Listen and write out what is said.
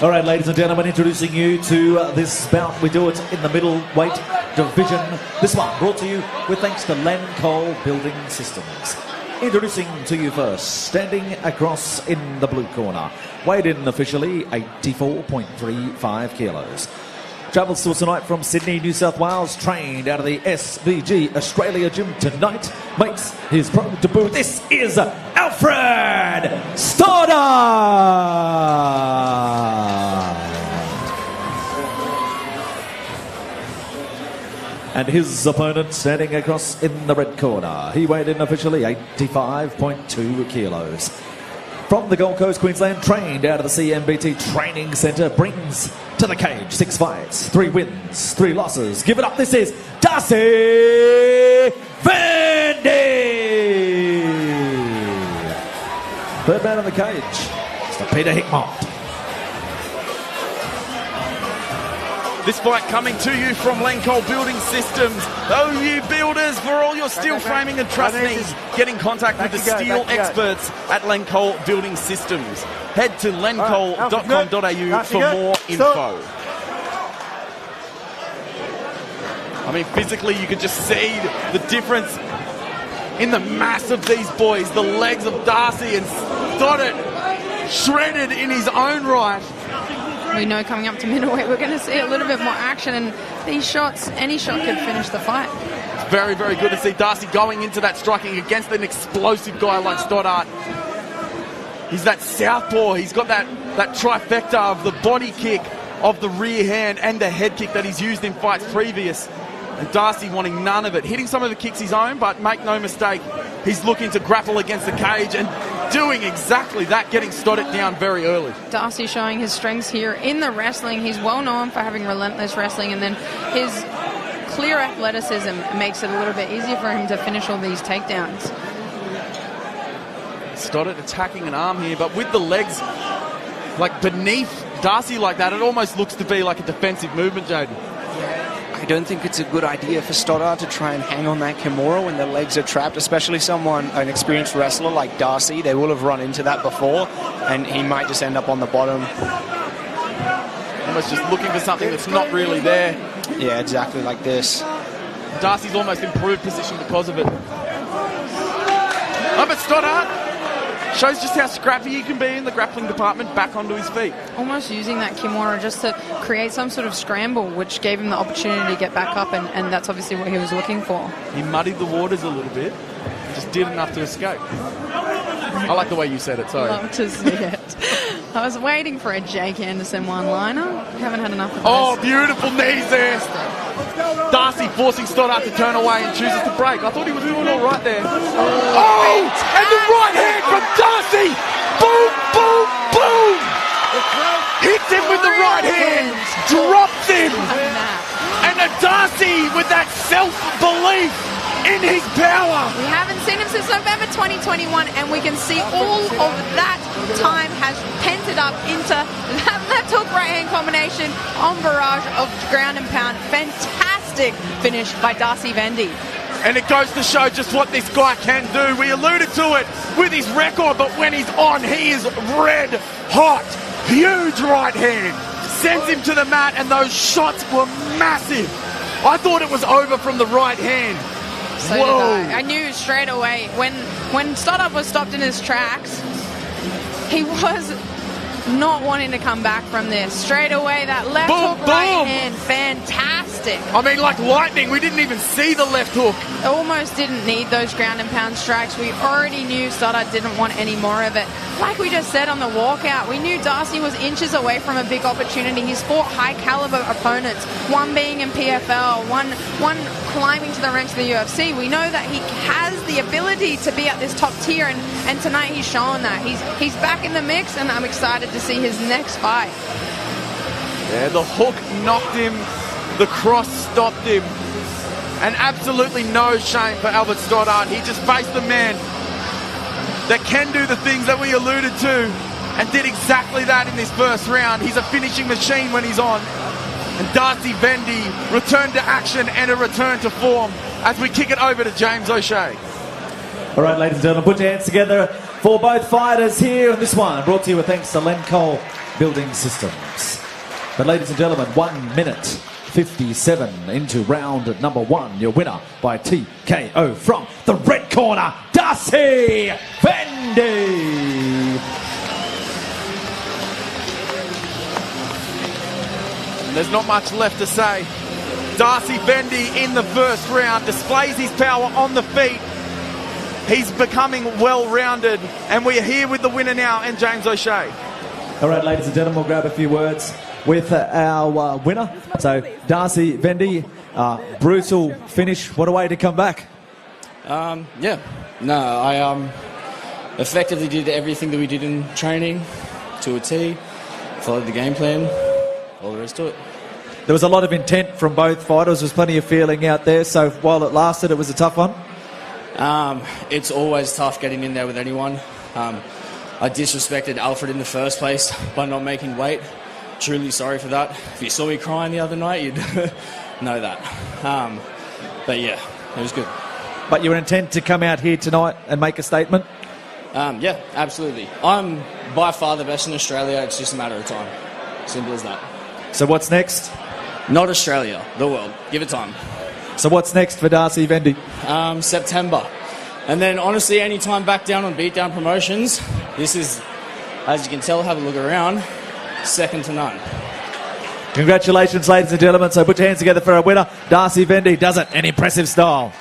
All right, ladies and gentlemen, introducing you to this bout. We do it in the middleweight division. This one brought to you with thanks to Cole Building Systems. Introducing to you first, standing across in the blue corner, weighed in officially 84.35 kilos. Travels to us tonight from Sydney, New South Wales, trained out of the SBG Australia gym tonight. Makes his pro debut. This is Alfred Stoddart! And his opponent standing across in the red corner. He weighed in officially 85.2 kilos. From the Gold Coast, Queensland, trained out of the CMBT Training Centre, brings to the cage 6 fights, 3 wins, 3 losses. Give it up, this is Darcy Vendy! Third man in the cage, Mr. Peter Hickmott. This fight coming to you from Cole Building Systems. Oh, you builders, for all your steel framing and truss needs, get in contact with the steel experts at Cole Building Systems. Head to lencole.com.au for more info. I mean, physically, you can just see the difference in the mass of these boys. The legs of Darcy and Stoddart shredded in his own right. We know coming up to middleweight we're going to see a little bit more action, and these shots, any shot could finish the fight. It's very, very good to see Darcy going into that striking against an explosive guy like Stoddart. He's that southpaw. He's got that trifecta of the body kick, of the rear hand, and the head kick that he's used in fights previous. And Darcy wanting none of it. Hitting some of the kicks his own, but make no mistake, he's looking to grapple against the cage and doing exactly that, getting Stoddart down very early. Darcy showing his strengths here in the wrestling. He's well known for having relentless wrestling, and then his clear athleticism makes it a little bit easier for him to finish all these takedowns. Stoddart attacking an arm here, but with the legs like beneath Darcy like that, it almost looks to be like a defensive movement, Jaden. I don't think it's a good idea for Stoddart to try and hang on that Kimura when the legs are trapped, especially an experienced wrestler like Darcy. They will have run into that before, and he might just end up on the bottom. Almost just looking for something that's not really there. Yeah, exactly like this. Darcy's almost improved position because of it. Oh, but Stoddart shows just how scrappy he can be in the grappling department, back onto his feet. Almost using that Kimura just to create some sort of scramble, which gave him the opportunity to get back up, and that's obviously what he was looking for. He muddied the waters a little bit, just did enough to escape. I like the way you said it, sorry. Love to see it. I was waiting for a Jake Anderson one-liner. Haven't had enough of this. Oh, beautiful knees there. Darcy forcing Stoddart to turn away and chooses to break. I thought he was doing all right there. Oh, and the right hand from Darcy. Boom, boom, boom. Hits him with the right hand. Drops him. And a Darcy with that self-belief in his power. We haven't seen him since November 2021, and we can see all of that time has pented up into that left hook right hand combination on barrage of ground and pound. Fantastic finish by Darcy Vendy. And it goes to show just what this guy can do. We alluded to it with his record, but when he's on, he is red hot. Huge right hand. Sends him to the mat, and those shots were massive. I thought it was over from the right hand. So did I. I knew straight away when Stoddart was stopped in his tracks, he was not wanting to come back from this. Straight away, that left hook right hand, fantastic. I mean, like lightning, we didn't even see the left hook. Almost didn't need those ground and pound strikes. We already knew Stoddart didn't want any more of it. Like we just said on the walkout, we knew Darcy was inches away from a big opportunity. He's fought high caliber opponents, one being in PFL, one climbing to the ranks of the UFC. We know that he has the ability to be at this top tier, and tonight he's shown that. He's back in the mix, and I'm excited to see his next fight. Yeah, the hook knocked him, the cross stopped him, and absolutely no shame for Alfred Stoddart. He just faced the man that can do the things that we alluded to, and did exactly that in this first round. He's a finishing machine when he's on. And Darcy Vendy returned to action and a return to form as we kick it over to James O'Shea. All right, ladies and gentlemen, put your hands together for both fighters here. And this one brought to you with thanks to Cole Building Systems. But ladies and gentlemen, 1 minute 57 into round number 1. Your winner by TKO from the red corner, Darcy Vendy. There's not much left to say. Darcy Vendy in the first round displays his power on the feet. He's becoming well-rounded, and we are here with the winner now, and James O'Shea. All right, ladies and gentlemen, we'll grab a few words with our winner. So, Darcy Vendy, brutal finish. What a way to come back. I effectively did everything that we did in training to a T, followed the game plan, all there is to it. There was a lot of intent from both fighters. There was plenty of feeling out there. So, while it lasted, it was a tough one. It's always tough getting in there with anyone. I disrespected Alfred in the first place by not making weight. Truly sorry for that. If you saw me crying the other night, you'd know that. But yeah, it was good. But your intent to come out here tonight and make a statement? Yeah, absolutely. I'm by far the best in Australia. It's just a matter of time. Simple as that. So what's next? Not Australia, the world. Give it time. So what's next for Darcy Vendy? September. And then, honestly, any time back down on Beatdown Promotions, this is, as you can tell, have a look around, second to none. Congratulations, ladies and gentlemen. So put your hands together for our winner. Darcy Vendy does it in impressive style.